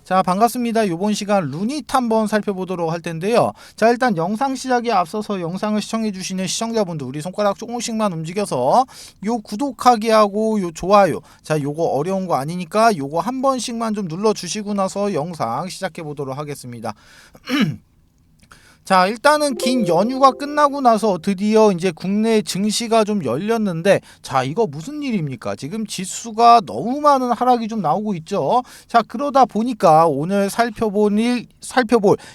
자, 반갑습니다. 요번 시간 루닛 한번 살펴보도록 할 텐데요. 자, 일단 영상 시작에 앞서서 영상을 시청해주시는 시청자분들 우리 손가락 조금씩만 움직여서 요 구독하기 하고 요 좋아요, 자, 요거 어려운 거 아니니까 요거 한 번씩만 좀 눌러주시고 나서 영상 시작해보도록 하겠습니다. 자, 일단은 긴 연휴가 끝나고 나서 드디어 이제 국내 증시가 좀 열렸는데, 자, 이거 무슨 일입니까? 지금 지수가 너무 많은 하락이 좀 나오고 있죠. 자, 그러다 보니까 오늘 살펴볼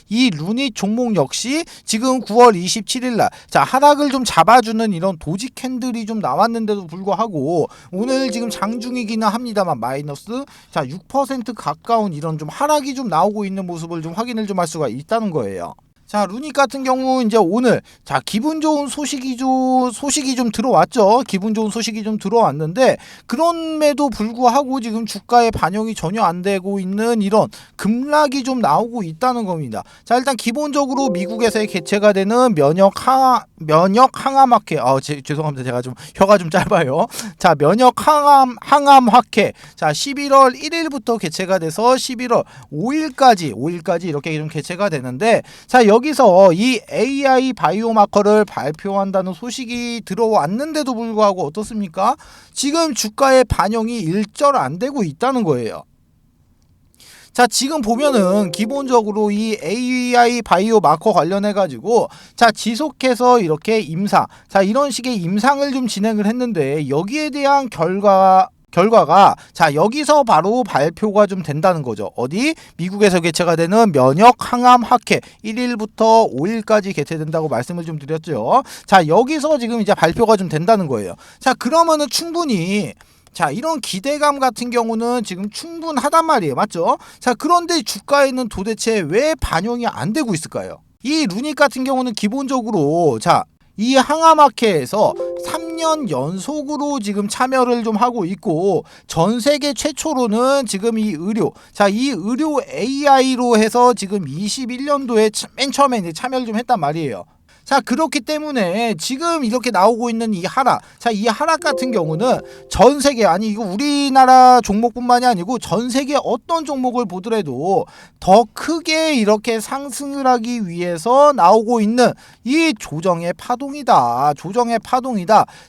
이 루닛 종목 역시 지금 9월 27일 날, 자, 하락을 좀 잡아주는 이런 도지 캔들이 좀 나왔는데도 불구하고 오늘 지금 장중이기는 합니다만 마이너스, 자, 6% 가까운 이런 좀 하락이 좀 나오고 있는 모습을 좀 확인을 좀 할 수가 있다는 거예요. 자, 루닛 같은 경우 이제 오늘, 자, 기분 좋은 소식이 좀 들어왔죠. 기분 좋은 소식이 좀 들어왔는데, 그럼에도 불구하고 지금 주가에 반영이 전혀 안 되고 있는 이런 급락이 좀 나오고 있다는 겁니다. 자, 일단 기본적으로 미국에서 개최가 되는 면역 항암학회, 죄송합니다. 제가 좀 혀가 좀 짧아요. 자, 면역 항암학회, 자, 11월 1일부터 개최가 돼서 11월 5일까지 이렇게 좀 개최가 되는데, 자, 여기서 이 AI 바이오마커를 발표한다는 소식이 들어왔는데도 불구하고 어떻습니까? 지금 주가의 반영이 일절 안 되고 있다는 거예요. 자, 지금 보면은 기본적으로 이 AI 바이오 마커 관련해 가지고, 자, 지속해서 이렇게 임상, 자, 이런 식의 임상을 좀 진행을 했는데, 여기에 대한 결과가 자, 여기서 바로 발표가 좀 된다는 거죠. 어디? 미국에서 개최가 되는 면역 항암 학회 1일부터 5일까지 개최된다고 말씀을 좀 드렸죠. 자, 여기서 지금 이제 발표가 좀 된다는 거예요. 자, 그러면은 충분히, 자, 이런 기대감 같은 경우는 지금 충분하단 말이에요. 맞죠? 자, 그런데 주가에는 도대체 왜 반영이 안 되고 있을까요? 이 루닛 같은 경우는 기본적으로, 자, 이 항암학회에서 3년 연속으로 지금 참여를 좀 하고 있고, 전 세계 최초로는 지금 이 의료 AI로 해서 지금 21년도에 맨 처음에 이제 참여를 좀 했단 말이에요. 자, 그렇기 때문에 지금 이렇게 나오고 있는 이 하락, 자, 이 하락 같은 경우는 전 세계, 아니 이거 우리나라 종목뿐만이 아니고 전 세계 어떤 종목을 보더라도 더 크게 이렇게 상승을 하기 위해서 나오고 있는 이 조정의 파동이다.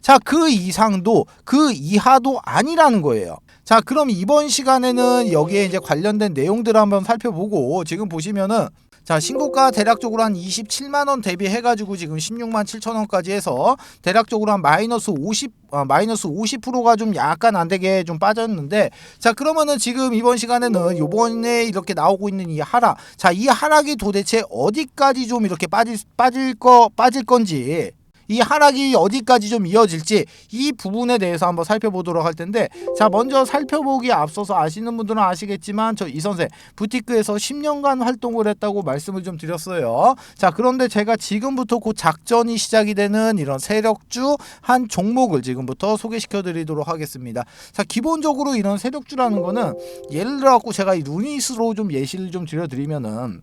자, 그 이상도 그 이하도 아니라는 거예요. 자, 그럼 이번 시간에는 여기에 이제 관련된 내용들을 한번 살펴보고, 지금 보시면은, 자, 신고가 대략적으로 한 27만원 대비해가지고 지금 16만 7천원까지 해서 대략적으로 한 마이너스 50%가 좀 약간 안 되게 좀 빠졌는데, 자, 그러면은 지금 이번 시간에는 요번에 이렇게 나오고 있는 이 하락, 자, 이 하락이 도대체 어디까지 좀 이렇게 빠질 건지, 이 하락이 어디까지 좀 이어질지, 이 부분에 대해서 한번 살펴보도록 할 텐데, 자, 먼저 살펴보기에 앞서서 아시는 분들은 아시겠지만 저 이 선생 부티크에서 10년간 활동을 했다고 말씀을 좀 드렸어요. 자, 그런데 제가 지금부터 곧 작전이 시작이 되는 이런 세력주 한 종목을 지금부터 소개시켜 드리도록 하겠습니다. 자, 기본적으로 이런 세력주라는 거는 예를 들어 갖고 제가 이 루닛으로 좀 예시를 좀 드려드리면은,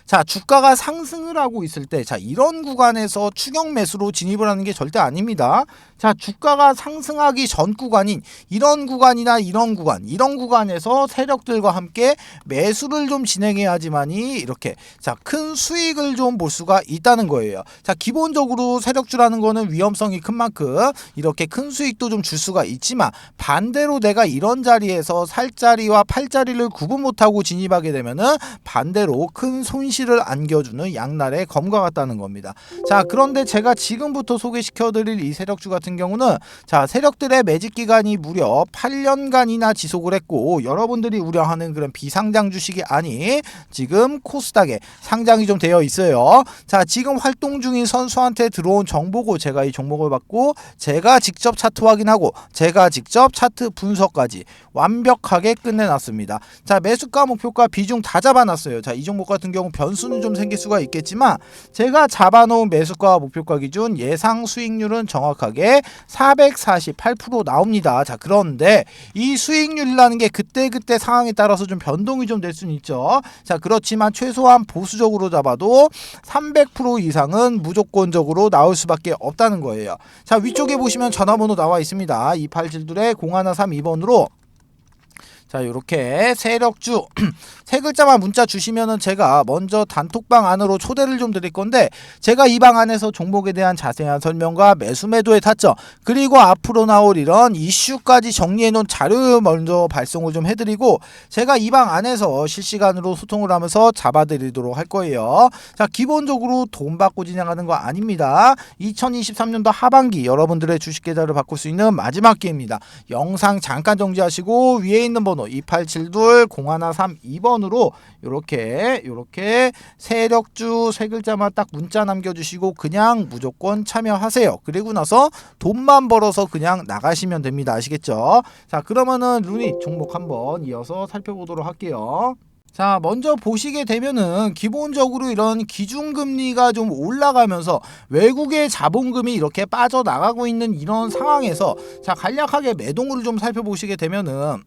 자, 주가가 상승을 하고 있을 때, 자, 이런 구간에서 추격 매수로 진입을 하는 게 절대 아닙니다. 자, 주가가 상승하기 전 구간인 이런 구간이나 이런 구간에서 세력들과 함께 매수를 좀 진행해야지만이 이렇게, 자, 큰 수익을 좀 볼 수가 있다는 거예요. 자, 기본적으로 세력주라는 거는 위험성이 큰 만큼 이렇게 큰 수익도 좀 줄 수가 있지만, 반대로 내가 이런 자리에서 살자리와 팔자리를 구분 못하고 진입하게 되면은 반대로 큰 손실을 안겨주는 양날의 검과 같다는 겁니다. 자, 그런데 제가 지금부터 소개시켜드릴 이 세력주 같은 경우는, 자, 세력들의 매집 기간이 무려 8년간이나 지속을 했고, 여러분들이 우려하는 그런 비상장 주식이 아닌 지금 코스닥에 상장이 좀 되어 있어요. 자, 지금 활동 중인 선수한테 들어온 정보고, 제가 이 종목을 받고 제가 직접 차트 확인하고 제가 직접 차트 분석까지 완벽하게 끝내놨습니다. 자, 매수가 목표가 비중 다 잡아놨어요. 자, 이 종목 같은 경우 변수는 좀 생길 수가 있겠지만 제가 잡아놓은 매수가 목표가 기준 예상 수익률은 정확하게 448% 나옵니다. 자, 그런데 이 수익률이라는 게 그때그때 상황에 따라서 좀 변동이 좀 될 수는 있죠. 자, 그렇지만 최소한 보수적으로 잡아도 300% 이상은 무조건적으로 나올 수밖에 없다는 거예요. 자, 위쪽에 보시면 전화번호 나와 있습니다. 2872-0132번으로 자, 이렇게 세력주 세 글자만 문자 주시면은 제가 먼저 단톡방 안으로 초대를 좀 드릴 건데, 제가 이 방 안에서 종목에 대한 자세한 설명과 매수 매도의 타점, 그리고 앞으로 나올 이런 이슈까지 정리해 놓은 자료 먼저 발송을 좀 해드리고, 제가 이 방 안에서 실시간으로 소통을 하면서 잡아드리도록 할 거예요. 자, 기본적으로 돈 받고 진행하는 거 아닙니다. 2023년도 하반기 여러분들의 주식 계좌를 바꿀 수 있는 마지막 기회입니다. 영상 잠깐 정지하시고 위에 있는 번호 2872-0132번으로 요렇게 세력주 세 글자만 딱 문자 남겨주시고 그냥 무조건 참여하세요. 그리고 나서 돈만 벌어서 그냥 나가시면 됩니다. 아시겠죠? 자, 그러면은 루닛 종목 한번 이어서 살펴보도록 할게요. 자, 먼저 보시게 되면은 기본적으로 이런 기준금리가 좀 올라가면서 외국의 자본금이 이렇게 빠져나가고 있는 이런 상황에서, 자, 간략하게 매동을 좀 살펴보시게 되면은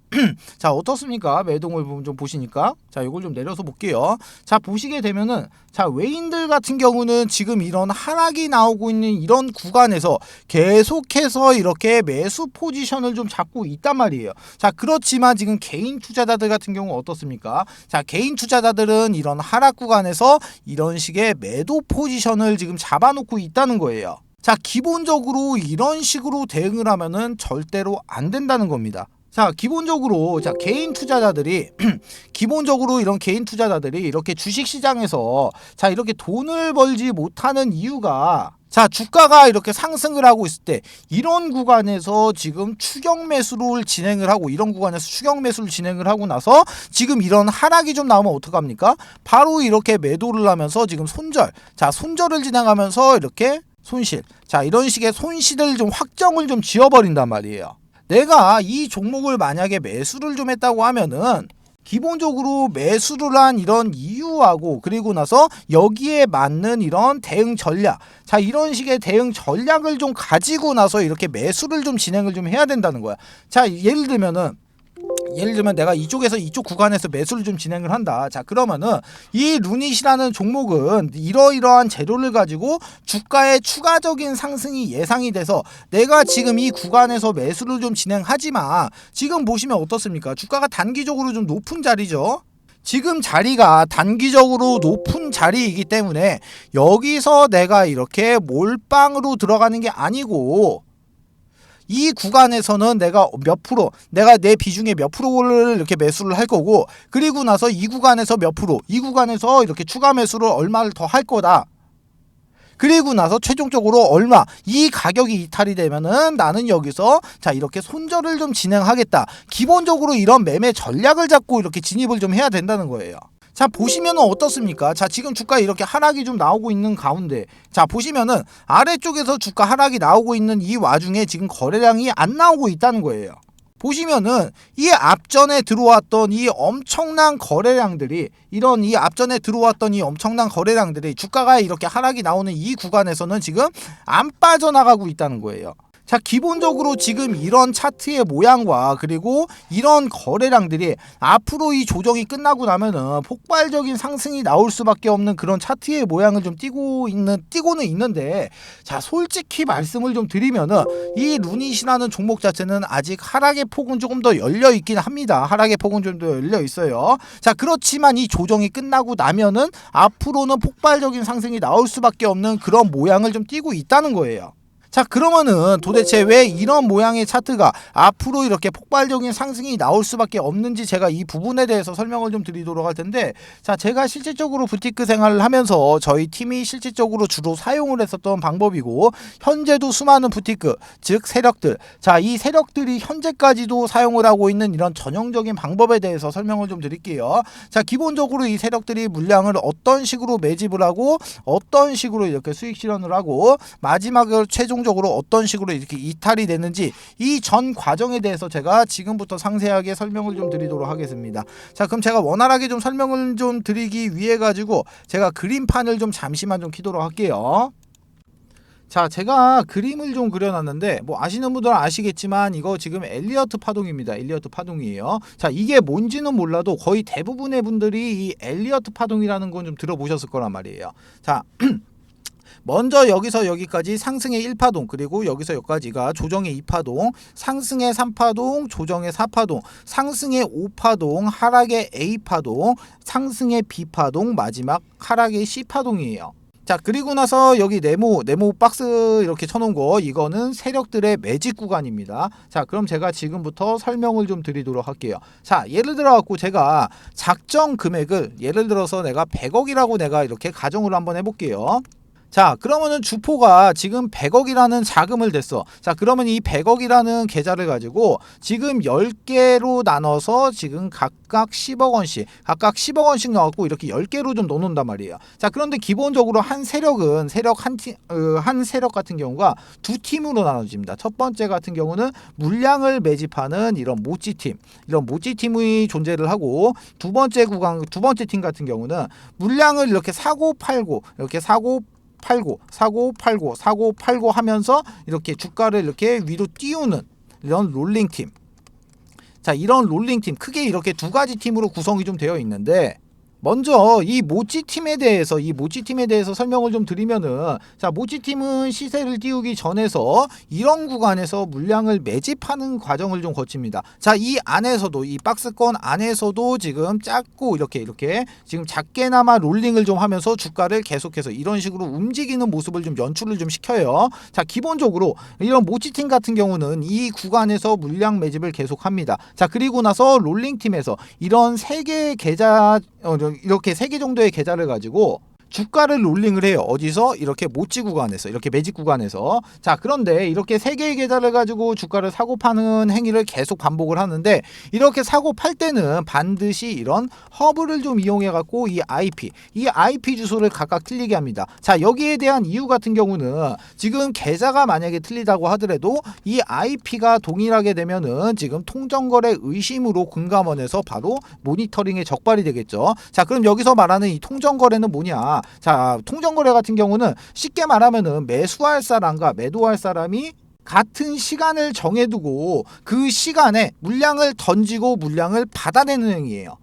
자, 어떻습니까? 매동을 좀 보시니까, 자, 이걸 좀 내려서 볼게요. 자, 보시게 되면은, 자, 외인들 같은 경우는 지금 이런 하락이 나오고 있는 이런 구간에서 계속해서 이렇게 매수 포지션을 좀 잡고 있단 말이에요. 자, 그렇지만 지금 개인 투자자들 같은 경우 어떻습니까? 자, 개인 투자자들은 이런 하락 구간에서 이런 식의 매도 포지션을 지금 잡아놓고 있다는 거예요. 자, 기본적으로 이런 식으로 대응을 하면은 절대로 안 된다는 겁니다. 자, 기본적으로 개인 투자자들이 기본적으로 이런 개인 투자자들이 이렇게 주식시장에서 자, 이렇게 돈을 벌지 못하는 이유가, 자, 주가가 이렇게 상승을 하고 있을 때 이런 구간에서 지금 추격 매수를 진행을 하고, 이런 구간에서 추격 매수를 진행을 하고 나서 지금 이런 하락이 좀 나오면 어떡합니까? 바로 이렇게 매도를 하면서 지금 손절을 진행하면서 이렇게 손실, 자, 이런 식의 손실을 좀 확정을 좀 지어버린단 말이에요. 내가 이 종목을 만약에 매수를 좀 했다고 하면은 기본적으로 매수를 한 이런 이유하고, 그리고 나서 여기에 맞는 이런 대응 전략, 자, 이런 식의 대응 전략을 좀 가지고 나서 이렇게 매수를 좀 진행을 좀 해야 된다는 거야. 자, 예를 들면 내가 이쪽 구간에서 매수를 좀 진행을 한다. 자, 그러면은 이 루닛이라는 종목은 이러이러한 재료를 가지고 주가의 추가적인 상승이 예상이 돼서 내가 지금 이 구간에서 매수를 좀 진행하지만, 지금 보시면 어떻습니까? 주가가 단기적으로 좀 높은 자리죠. 지금 자리가 단기적으로 높은 자리이기 때문에 여기서 내가 이렇게 몰빵으로 들어가는 게 아니고, 이 구간에서는 내가 내 비중의 몇 프로를 이렇게 매수를 할 거고, 그리고 나서 이 구간에서 이 구간에서 이렇게 추가 매수를 얼마를 더 할 거다. 그리고 나서 최종적으로 얼마, 이 가격이 이탈이 되면은 나는 여기서 자, 이렇게 손절을 좀 진행하겠다. 기본적으로 이런 매매 전략을 잡고 이렇게 진입을 좀 해야 된다는 거예요. 자, 보시면은 어떻습니까? 자, 지금 주가 이렇게 하락이 좀 나오고 있는 가운데, 자, 보시면은 아래쪽에서 주가 하락이 나오고 있는 이 와중에 지금 거래량이 안 나오고 있다는 거예요. 보시면은 이 앞전에 들어왔던 이 엄청난 거래량들이, 주가가 이렇게 하락이 나오는 이 구간에서는 지금 안 빠져나가고 있다는 거예요. 자, 기본적으로 지금 이런 차트의 모양과 그리고 이런 거래량들이 앞으로 이 조정이 끝나고 나면은 폭발적인 상승이 나올 수밖에 없는 그런 차트의 모양을 좀 띄고는 있는데, 자, 솔직히 말씀을 좀 드리면은 이 루닛이라는 종목 자체는 아직 하락의 폭은 조금 더 열려 있긴 합니다. 하락의 폭은 좀 더 열려 있어요. 자, 그렇지만 이 조정이 끝나고 나면은 앞으로는 폭발적인 상승이 나올 수밖에 없는 그런 모양을 좀 띄고 있다는 거예요. 자, 그러면은 도대체 왜 이런 모양의 차트가 앞으로 이렇게 폭발적인 상승이 나올 수밖에 없는지 제가 이 부분에 대해서 설명을 좀 드리도록 할 텐데, 자, 제가 실질적으로 부티크 생활을 하면서 저희 팀이 실질적으로 주로 사용을 했었던 방법이고, 현재도 수많은 부티크, 즉 세력들, 자, 이 세력들이 현재까지도 사용을 하고 있는 이런 전형적인 방법에 대해서 설명을 좀 드릴게요. 자, 기본적으로 이 세력들이 물량을 어떤 식으로 매집을 하고 어떤 식으로 이렇게 수익 실현을 하고 마지막으로 최종적으로 어떤 식으로 이렇게 이탈이 되는지, 이 전 과정에 대해서 제가 지금부터 상세하게 설명을 좀 드리도록 하겠습니다. 자, 그럼 제가 원활하게 좀 설명을 좀 드리기 위해 가지고 제가 그림판을 좀 잠시만 좀 켜도록 할게요. 자, 제가 그림을 좀 그려놨는데, 뭐 아시는 분들은 아시겠지만 이거 지금 엘리어트 파동입니다. 엘리어트 파동이에요. 자, 이게 뭔지는 몰라도 거의 대부분의 분들이 이 엘리어트 파동이라는 건 좀 들어보셨을 거란 말이에요. 자, 먼저 여기서 여기까지 상승의 1파동, 그리고 여기서 여기까지가 조정의 2파동, 상승의 3파동, 조정의 4파동, 상승의 5파동, 하락의 A파동, 상승의 B파동, 마지막 하락의 C파동이에요. 자, 그리고 나서 여기 네모 박스 이렇게 쳐놓은 거, 이거는 세력들의 매집 구간입니다. 자, 그럼 제가 지금부터 설명을 좀 드리도록 할게요. 자, 예를 들어 갖고 제가 작정 금액을, 예를 들어서 내가 100억이라고 내가 이렇게 가정으로 한번 해볼게요. 자, 그러면은 주포가 지금 100억이라는 자금을 댔어. 자, 그러면 이 100억이라는 계좌를 가지고 지금 10개로 나눠서 지금 각각 10억 원씩, 각각 10억 원씩 넣었고 이렇게 10개로 좀 넣어놓는단 말이에요. 자, 그런데 기본적으로 한 세력은 한 세력 같은 경우가 두 팀으로 나눠집니다. 첫 번째 같은 경우는 물량을 매집하는 이런 모찌팀, 이런 모찌팀이 존재를 하고, 두 번째 팀 같은 경우는 물량을 이렇게 사고 팔고 하면서 이렇게 주가를 이렇게 위로 띄우는 이런 롤링팀. 자, 이런 롤링팀, 크게 이렇게 두 가지 팀으로 구성이 좀 되어 있는데, 먼저 이 모찌팀에 대해서 설명을 좀 드리면은, 자, 모찌팀은 시세를 띄우기 전에서 이런 구간에서 물량을 매집하는 과정을 좀 거칩니다. 자, 이 안에서도, 이 박스권 안에서도 지금 작고 이렇게 지금 작게나마 롤링을 좀 하면서 주가를 계속해서 이런 식으로 움직이는 모습을 좀 연출을 좀 시켜요. 자, 기본적으로 이런 모찌팀 같은 경우는 이 구간에서 물량 매집을 계속합니다. 자, 그리고 나서 롤링팀에서 이런 세 개의 계좌, 이렇게 3개 정도의 계좌를 가지고 주가를 롤링을 해요. 어디서? 이렇게 모찌 구간에서, 이렇게 매집 구간에서. 자, 그런데 이렇게 3개의 계좌를 가지고 주가를 사고 파는 행위를 계속 반복을 하는데, 이렇게 사고 팔 때는 반드시 이런 허브를 좀 이용해 갖고 이 IP 주소를 각각 틀리게 합니다. 자, 여기에 대한 이유 같은 경우는 지금 계좌가 만약에 틀리다고 하더라도 이 IP가 동일하게 되면은 지금 통정거래 의심으로 금감원에서 바로 모니터링에 적발이 되겠죠. 자, 그럼 여기서 말하는 이 통정거래는 뭐냐? 자, 통정거래 같은 경우는 쉽게 말하면은 매수할 사람과 매도할 사람이 같은 시간을 정해두고 그 시간에 물량을 던지고 물량을 받아내는 행위예요.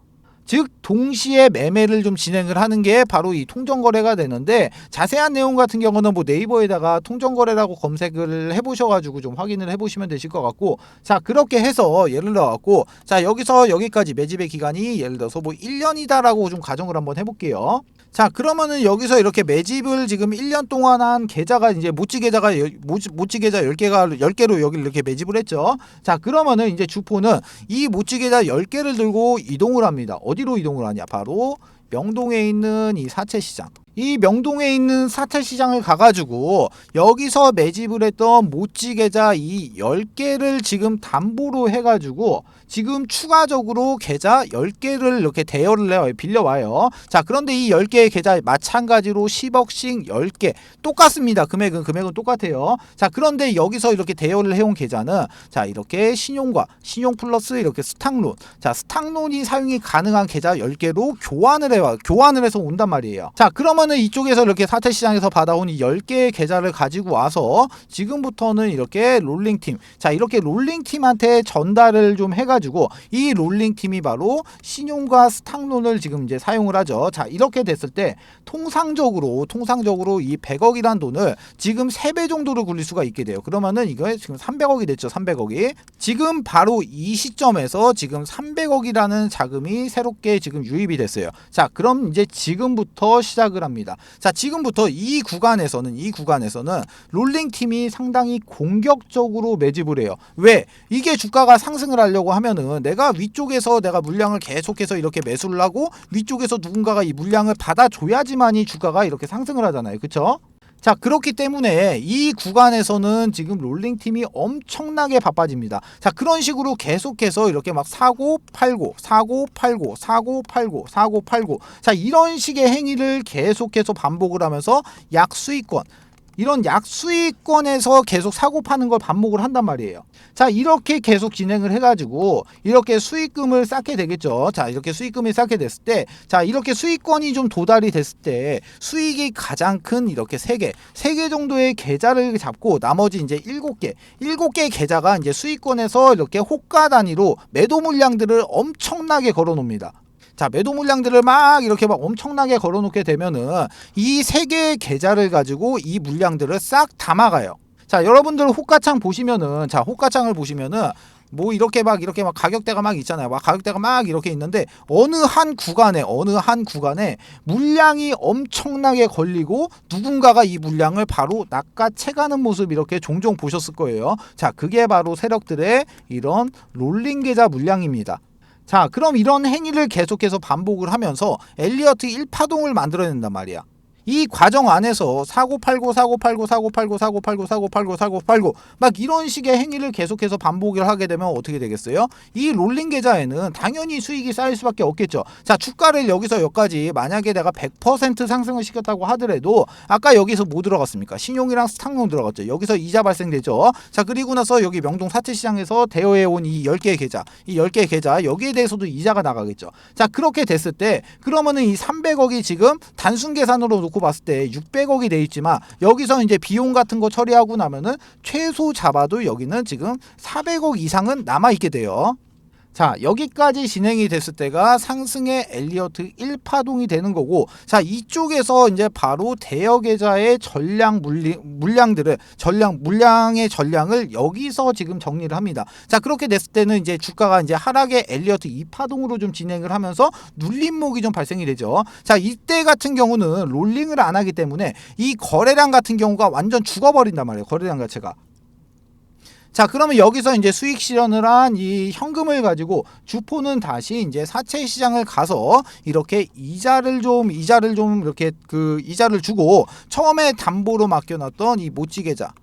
즉 동시에 매매를 좀 진행을 하는 게 바로 이 통정거래가 되는데, 자세한 내용 같은 경우는 뭐 네이버에다가 통정거래라고 검색을 해보셔가지고 좀 확인을 해보시면 되실 것 같고, 자, 그렇게 해서 예를 들어갖고, 자, 여기서 여기까지 매집의 기간이 예를 들어서 뭐 1년이다라고 좀 가정을 한번 해볼게요. 자, 그러면은 여기서 이렇게 매집을 지금 1년 동안 한 계좌가, 이제 모찌 계좌 10개로 여기를 이렇게 매집을 했죠. 자, 그러면은 이제 주포는 이 모찌 계좌 10개를 들고 이동을 합니다. 어디로 이동을 하냐? 바로 명동에 있는 이 사채시장. 이 명동에 있는 사채시장을 가가지고 여기서 매집을 했던 모찌 계좌 이 10개를 지금 담보로 해가지고 지금 추가적으로 계좌 10개를 이렇게 대여를 해요. 빌려와요. 자, 그런데 이 10개의 계좌 마찬가지로 10억씩 10개 똑같습니다. 금액은 똑같아요. 자, 그런데 여기서 이렇게 대여를 해온 계좌는, 자, 이렇게 신용과 신용 플러스 이렇게 스탁론, 자, 스탁론이 사용이 가능한 계좌 10개로 교환을 해서 온단 말이에요. 자, 그러면은 이쪽에서 이렇게 사채시장에서 받아온 이 10개의 계좌를 가지고 와서 지금부터는 이렇게 롤링팀, 자, 이렇게 롤링팀한테 전달을 좀 해가지고 이 롤링팀이 바로 신용과 스탁론을 지금 이제 사용을 하죠. 자, 이렇게 됐을 때 통상적으로 이 100억이란 돈을 지금 3배 정도로 굴릴 수가 있게 돼요. 그러면은 이거 지금 300억이 됐죠. 300억이. 지금 바로 이 시점에서 지금 300억이라는 자금이 새롭게 지금 유입이 됐어요. 자, 그럼 이제 지금부터 시작을 합니다. 자, 지금부터 이 구간에서는 롤링팀이 상당히 공격적으로 매집을 해요. 왜? 이게 주가가 상승을 하려고 하면은 내가 위쪽에서 내가 물량을 계속해서 이렇게 매수를 하고 위쪽에서 누군가가 이 물량을 받아줘야지만이 주가가 이렇게 상승을 하잖아요. 그쵸? 자, 그렇기 때문에 이 구간에서는 지금 롤링팀이 엄청나게 바빠집니다. 자, 그런 식으로 계속해서 이렇게 막 사고 팔고 자, 이런 식의 행위를 계속해서 반복을 하면서 이런 약수익권에서 계속 사고 파는 걸 반복을 한단 말이에요. 자, 이렇게 계속 진행을 해가지고 이렇게 수익금을 쌓게 되겠죠. 자, 이렇게 수익금이 쌓게 됐을 때, 자, 이렇게 수익권이 좀 도달이 됐을 때 수익이 가장 큰 이렇게 3개 정도의 계좌를 잡고 나머지 이제 7개 계좌가 이제 수익권에서 이렇게 호가 단위로 매도 물량들을 엄청나게 걸어 놓습니다. 자, 매도 물량들을 막 이렇게 막 엄청나게 걸어놓게 되면은 이 세 개의 계좌를 가지고 이 물량들을 싹 다 막아요. 자, 여러분들 호가창 보시면은, 자, 호가창을 보시면은 뭐 이렇게 막 가격대가 막 있잖아요. 막 가격대가 막 이렇게 있는데 어느 한 구간에 물량이 엄청나게 걸리고 누군가가 이 물량을 바로 낚아채가는 모습 이렇게 종종 보셨을 거예요. 자, 그게 바로 세력들의 이런 롤링 계좌 물량입니다. 자, 그럼 이런 행위를 계속해서 반복을 하면서 엘리어트 1파동을 만들어낸단 말이야. 이 과정 안에서 사고 팔고 막 이런 식의 행위를 계속해서 반복을 하게 되면 어떻게 되겠어요? 이 롤링 계좌에는 당연히 수익이 쌓일 수밖에 없겠죠. 자, 주가를 여기서 여기까지 만약에 내가 100% 상승을 시켰다고 하더라도 아까 여기서 뭐 들어갔습니까? 신용이랑 스탁용 들어갔죠. 여기서 이자 발생되죠. 자, 그리고 나서 여기 명동 사채시장에서 대여해온 이 10개의 계좌 여기에 대해서도 이자가 나가겠죠. 자, 그렇게 됐을 때 그러면은 이 300억이 지금 단순 계산으로 놓고 봤을 때 600억이 돼 있지만 여기서 이제 비용 같은 거 처리하고 나면은 최소 잡아도 여기는 지금 400억 이상은 남아 있게 돼요. 자, 여기까지 진행이 됐을 때가 상승의 엘리어트 1파동이 되는 거고, 자, 이쪽에서 이제 바로 대여 계좌의 물량의 전량을 여기서 지금 정리를 합니다. 자, 그렇게 됐을 때는 이제 주가가 이제 하락의 엘리어트 2파동으로 좀 진행을 하면서 눌림목이 좀 발생이 되죠. 자, 이때 같은 경우는 롤링을 안 하기 때문에 이 거래량 같은 경우가 완전 죽어버린단 말이에요. 거래량 자체가. 자, 그러면 여기서 이제 수익 실현을 한 이 현금을 가지고 주포는 다시 이제 사채 시장을 가서 이렇게 이자를 좀 이렇게 이자를 주고 처음에 담보로 맡겨놨던 이 모찌 계좌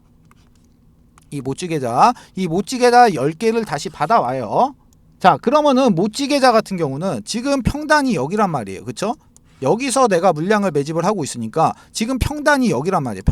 10개를 다시 받아와요. 자, 그러면은 모찌 계좌 같은 경우는 지금 평단이 여기란 말이에요. 그쵸? 여기서 내가 물량을 매집을 하고 있으니까 지금 평단이 여기란 말이에요.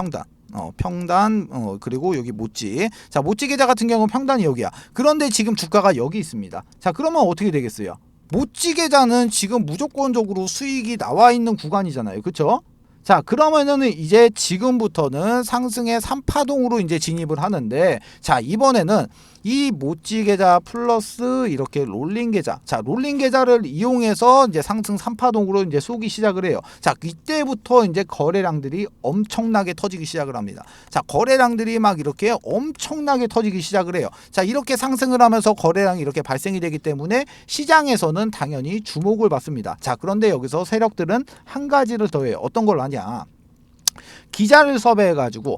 평단. 그리고 여기 모찌. 자, 모찌 계좌 같은 경우는 평단이 여기야. 그런데 지금 주가가 여기 있습니다. 자, 그러면 어떻게 되겠어요? 모찌 계좌는 지금 무조건적으로 수익이 나와 있는 구간이잖아요. 그쵸? 자, 그러면은 이제 지금부터는 상승의 3파동으로 이제 진입을 하는데, 자, 이번에는 이 모찌 계좌 플러스 이렇게 롤링 계좌. 자, 롤링 계좌를 이용해서 이제 상승 3파동으로 이제 쏘기 시작을 해요. 자, 이때부터 이제 거래량들이 엄청나게 터지기 시작을 합니다. 자, 거래량들이 막 이렇게 엄청나게 터지기 시작을 해요. 자, 이렇게 상승을 하면서 거래량이 이렇게 발생이 되기 때문에 시장에서는 당연히 주목을 받습니다. 자, 그런데 여기서 세력들은 한 가지를 더해요. 어떤 걸 하냐? 기자를 섭외해서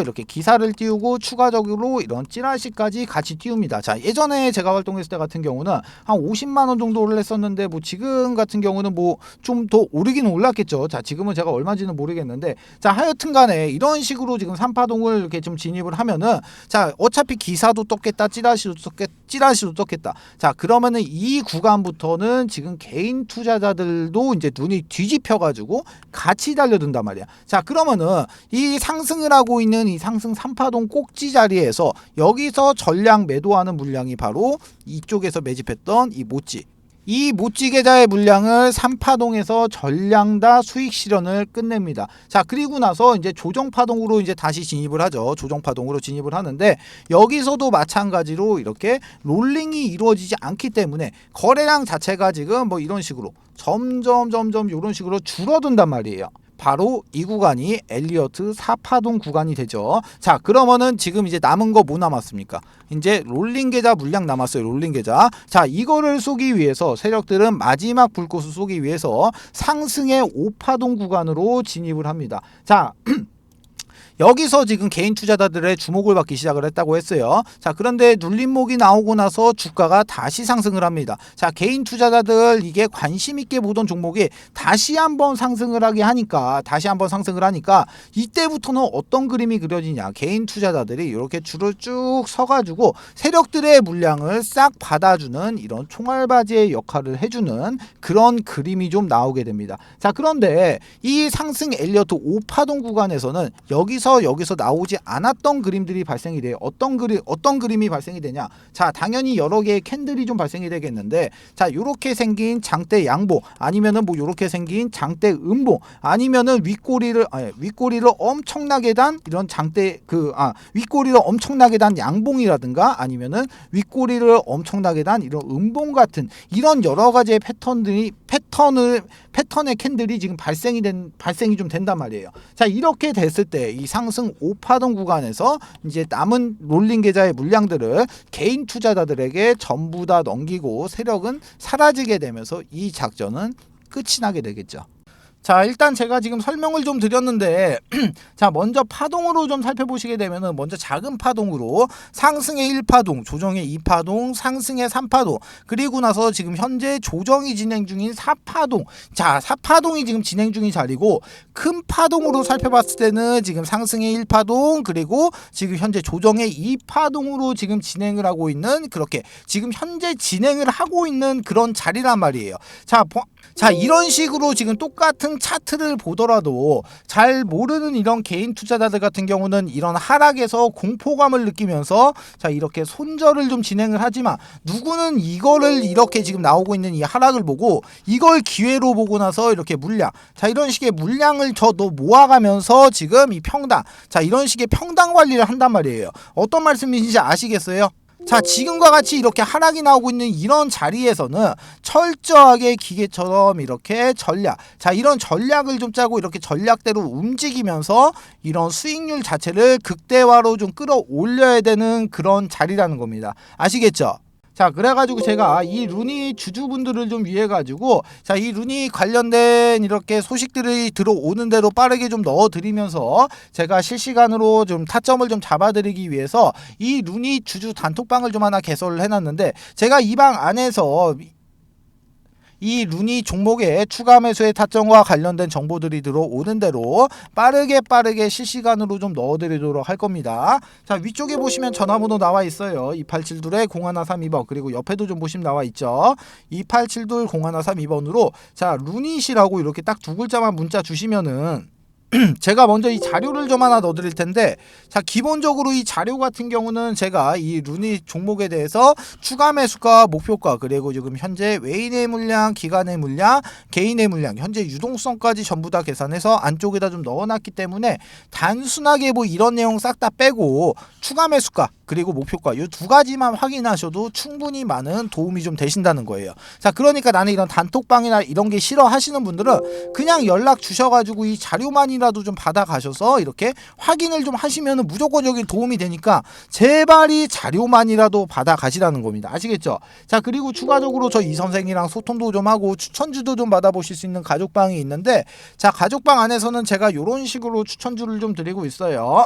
이렇게 기사를 띄우고 추가적으로 이런 찌라시까지 같이 띄웁니다. 자, 예전에 제가 활동했을 때 같은 경우는 한 50만 원 정도를 했었는데 뭐 지금 같은 경우는 뭐 좀 더 오르기는 올랐겠죠. 자, 지금은 제가 얼마인지는 모르겠는데, 자, 하여튼 간에 이런 식으로 지금 3파동을 이렇게 좀 진입을 하면은, 자, 어차피 기사도 떴겠다, 찌라시도 떴겠다. 자, 그러면은 이 구간부터는 지금 개인 투자자들도 이제 눈이 뒤집혀 가지고 같이 달려든단 말이야. 자, 그러면은 이 상승을 하고 있는 이 상승 3파동 꼭지 자리에서 여기서 전량 매도하는 물량이 바로 이쪽에서 매집했던 이 모찌 계좌의 물량을 3파동에서 전량 다 수익 실현을 끝냅니다. 자, 그리고 나서 이제 조정파동으로 이제 다시 진입을 하죠. 조정파동으로 진입을 하는데 여기서도 마찬가지로 이렇게 롤링이 이루어지지 않기 때문에 거래량 자체가 지금 뭐 이런 식으로 점점 이런 식으로 줄어든단 말이에요. 바로 이 구간이 엘리어트 4파동 구간이 되죠. 자, 그러면은 지금 이제 남은 거 뭐 남았습니까? 이제 롤링 계좌 물량 남았어요. 롤링 계좌. 자, 이거를 쏘기 위해서 세력들은 마지막 불꽃을 쏘기 위해서 상승의 5파동 구간으로 진입을 합니다. 자, 여기서 지금 개인 투자자들의 주목을 받기 시작을 했다고 했어요. 자, 그런데 눌림목이 나오고 나서 주가가 다시 상승을 합니다. 자, 개인 투자자들 이게 관심 있게 보던 종목이 다시 한번 상승을 하니까 이때부터는 어떤 그림이 그려지냐? 개인 투자자들이 이렇게 줄을 쭉 서가지고 세력들의 물량을 싹 받아주는 이런 총알바지의 역할을 해주는 그런 그림이 좀 나오게 됩니다. 자, 그런데 이 상승 엘리어트 5파동 구간에서는 여기서 그래서 여기서 나오지 않았던 그림들이 발생이 돼요. 어떤 그림이 발생이 되냐? 자, 당연히 여러 개의 캔들이 좀 발생이 되겠는데, 자, 요렇게 생긴 장대 양봉, 아니면은 뭐 요렇게 생긴 장대 음봉, 아니면은 윗꼬리를 엄청나게 단 이런 윗꼬리를 엄청나게 단 양봉이라든가, 아니면은 윗꼬리를 엄청나게 단 이런 음봉 같은 이런 여러 가지의 패턴의 캔들이 지금 발생이 좀 된단 말이에요. 자, 이렇게 됐을 때 이 상승 5파동 구간에서 이제 남은 롤링 계좌의 물량들을 개인 투자자들에게 전부 다 넘기고 세력은 사라지게 되면서 이 작전은 끝이 나게 되겠죠. 자, 일단 제가 지금 설명을 좀 드렸는데 자, 먼저 파동으로 좀 살펴보시게 되면은, 먼저 작은 파동으로 상승의 1파동, 조정의 2파동, 상승의 3파동, 그리고 나서 지금 현재 조정이 진행 중인 4파동. 자, 4파동이 지금 진행 중인 자리고, 큰 파동으로 살펴봤을 때는 지금 상승의 1파동, 그리고 지금 현재 조정의 2파동으로 지금 진행을 하고 있는, 그렇게 지금 현재 진행을 하고 있는 그런 자리란 말이에요. 자, 이런 식으로 지금 똑같은 차트를 보더라도 잘 모르는 이런 개인 투자자들 같은 경우는 이런 하락에서 공포감을 느끼면서 자, 이렇게 손절을 좀 진행을 하지만, 누구는 이거를 이렇게 지금 나오고 있는 이 하락을 보고 이걸 기회로 보고 나서 이렇게 물량, 자, 이런 식의 물량을 저도 모아가면서 지금 이 평당, 자, 이런 식의 평당 관리를 한단 말이에요. 어떤 말씀인지 아시겠어요? 자, 지금과 같이 이렇게 하락이 나오고 있는 이런 자리에서는 철저하게 기계처럼 이렇게 이런 전략을 좀 짜고 이렇게 전략대로 움직이면서 이런 수익률 자체를 극대화로 좀 끌어올려야 되는 그런 자리라는 겁니다. 아시겠죠? 자, 그래가지고 제가 이 루니 주주분들을 좀 위해 가지고, 자, 이 루니 관련된 이렇게 소식들이 들어오는 대로 빠르게 좀 넣어드리면서 제가 실시간으로 좀 타점을 좀 잡아드리기 위해서 이 루니 주주 단톡방을 좀 하나 개설을 해놨는데, 제가 이 방 안에서 이 루니 종목의 추가 매수의 타점과 관련된 정보들이 들어오는 대로 빠르게 실시간으로 좀 넣어드리도록 할 겁니다. 자, 위쪽에 보시면 전화번호 나와 있어요. 2872-0132번. 그리고 옆에도 좀 보시면 나와 있죠. 2872-0132번으로 자, 루닛이라고 이렇게 딱 두 글자만 문자 주시면은 제가 먼저 이 자료를 좀 하나 넣어드릴 텐데, 자, 기본적으로 이 자료 같은 경우는 제가 이 루닛 종목에 대해서 추가 매수가, 목표가, 그리고 지금 현재 외인의 물량, 기관의 물량, 개인의 물량, 현재 유동성까지 전부 다 계산해서 안쪽에다 좀 넣어놨기 때문에 단순하게 뭐 이런 내용 싹 다 빼고 추가 매수가 그리고 목표가 이 두 가지만 확인하셔도 충분히 많은 도움이 좀 되신다는 거예요. 자, 그러니까 나는 이런 단톡방이나 이런 게 싫어 하시는 분들은 그냥 연락 주셔가지고 이 자료만이라도 좀 받아가셔서 이렇게 확인을 좀 하시면 무조건적인 도움이 되니까 제발 이 자료만이라도 받아가시라는 겁니다. 아시겠죠? 자, 그리고 추가적으로 저 이 선생이랑 소통도 좀 하고 추천주도 좀 받아보실 수 있는 가족방이 있는데, 자, 가족방 안에서는 제가 이런 식으로 추천주를 좀 드리고 있어요.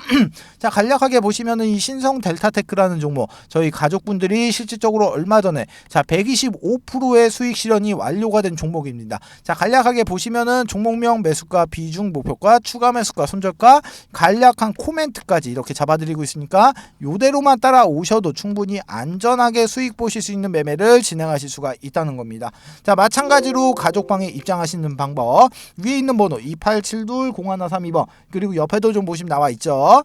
자, 간략하게 보시면은 이 신성 델타테크라는 종목, 저희 가족분들이 실질적으로 얼마 전에 자 125%의 수익 실현이 완료가 된 종목입니다. 자, 간략하게 보시면은 종목명, 매수가, 비중, 목표가, 추가 매수가, 손절가, 간략한 코멘트까지 이렇게 잡아드리고 있으니까 요대로만 따라오셔도 충분히 안전하게 수익 보실 수 있는 매매를 진행하실 수가 있다는 겁니다. 자, 마찬가지로 가족방에 입장하시는 방법, 위에 있는 번호 2872-0132번, 그리고 옆에도 좀 보시면 나와 있죠.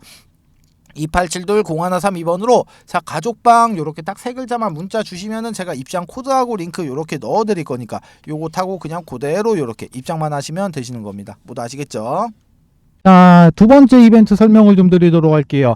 2872-0132번으로 자, 가족방 요렇게 딱 세 글자만 문자 주시면은 제가 입장 코드하고 링크 요렇게 넣어 드릴 거니까 요거 타고 그냥 그대로 요렇게 입장만 하시면 되시는 겁니다. 모두 아시겠죠? 자, 두 번째 이벤트 설명을 좀 드리도록 할게요.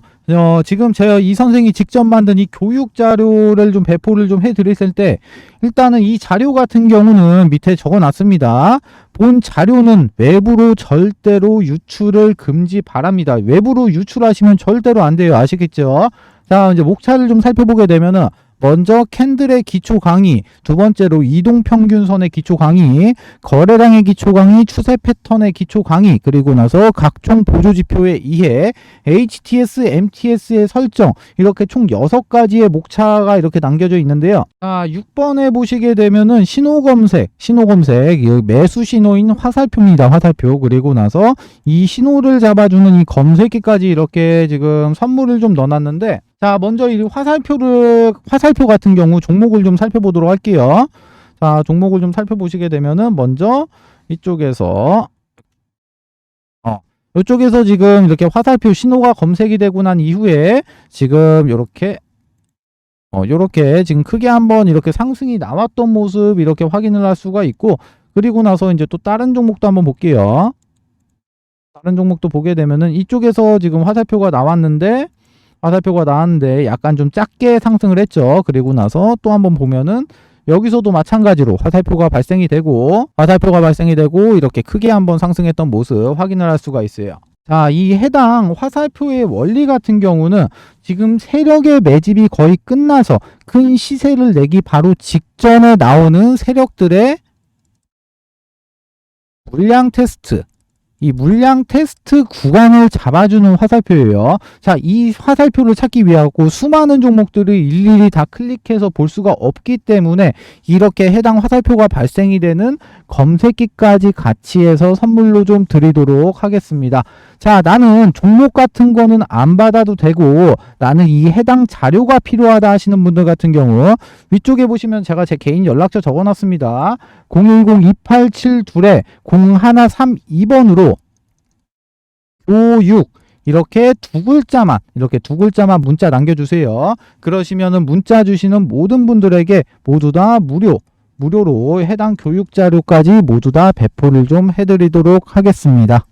지금 제가 이 선생이 직접 만든 이 교육 자료를 좀 배포를 좀 해드렸을 때, 일단은 이 자료 같은 경우는 밑에 적어 놨습니다. 본 자료는 외부로 절대로 유출을 금지 바랍니다. 외부로 유출하시면 절대로 안 돼요. 아시겠죠? 자, 이제 목차를 좀 살펴보게 되면은, 먼저 캔들의 기초 강의, 두 번째로 이동평균선의 기초 강의, 거래량의 기초 강의, 추세 패턴의 기초 강의, 그리고 나서 각종 보조지표의 이해, HTS, MTS의 설정, 이렇게 총 6가지의 목차가 이렇게 남겨져 있는데요. 자, 6번에 보시게 되면은 신호검색, 매수 신호인 화살표입니다. 화살표. 그리고 나서 이 신호를 잡아주는 이 검색기까지 이렇게 지금 선물을 좀 넣어놨는데, 자, 먼저 이 화살표 같은 경우 종목을 좀 살펴보도록 할게요. 자, 종목을 좀 살펴보시게 되면은 먼저 이쪽에서 이쪽에서 지금 이렇게 화살표 신호가 검색이 되고 난 이후에 지금 요렇게 지금 크게 한번 이렇게 상승이 나왔던 모습 이렇게 확인을 할 수가 있고, 그리고 나서 이제 또 다른 종목도 한번 볼게요. 다른 종목도 보게 되면은 이쪽에서 지금 화살표가 나왔는데 약간 좀 작게 상승을 했죠. 그리고 나서 또 한번 보면은 여기서도 마찬가지로 화살표가 발생이 되고 이렇게 크게 한번 상승했던 모습 확인을 할 수가 있어요. 자, 이 해당 화살표의 원리 같은 경우는 지금 세력의 매집이 거의 끝나서 큰 시세를 내기 바로 직전에 나오는 세력들의 물량 테스트, 이 물량 테스트 구간을 잡아주는 화살표예요. 자, 이 화살표를 찾기 위하고 수많은 종목들을 일일이 다 클릭해서 볼 수가 없기 때문에 이렇게 해당 화살표가 발생이 되는 검색기까지 같이 해서 선물로 좀 드리도록 하겠습니다. 자, 나는 종목 같은 거는 안 받아도 되고 나는 이 해당 자료가 필요하다 하시는 분들 같은 경우 위쪽에 보시면 제가 제 개인 연락처 적어놨습니다. 010-287-0132번으로 교육 이렇게 두 글자만 문자 남겨주세요. 그러시면은 문자 주시는 모든 분들에게 모두 다 무료로 해당 교육 자료까지 모두 다 배포를 좀 해드리도록 하겠습니다.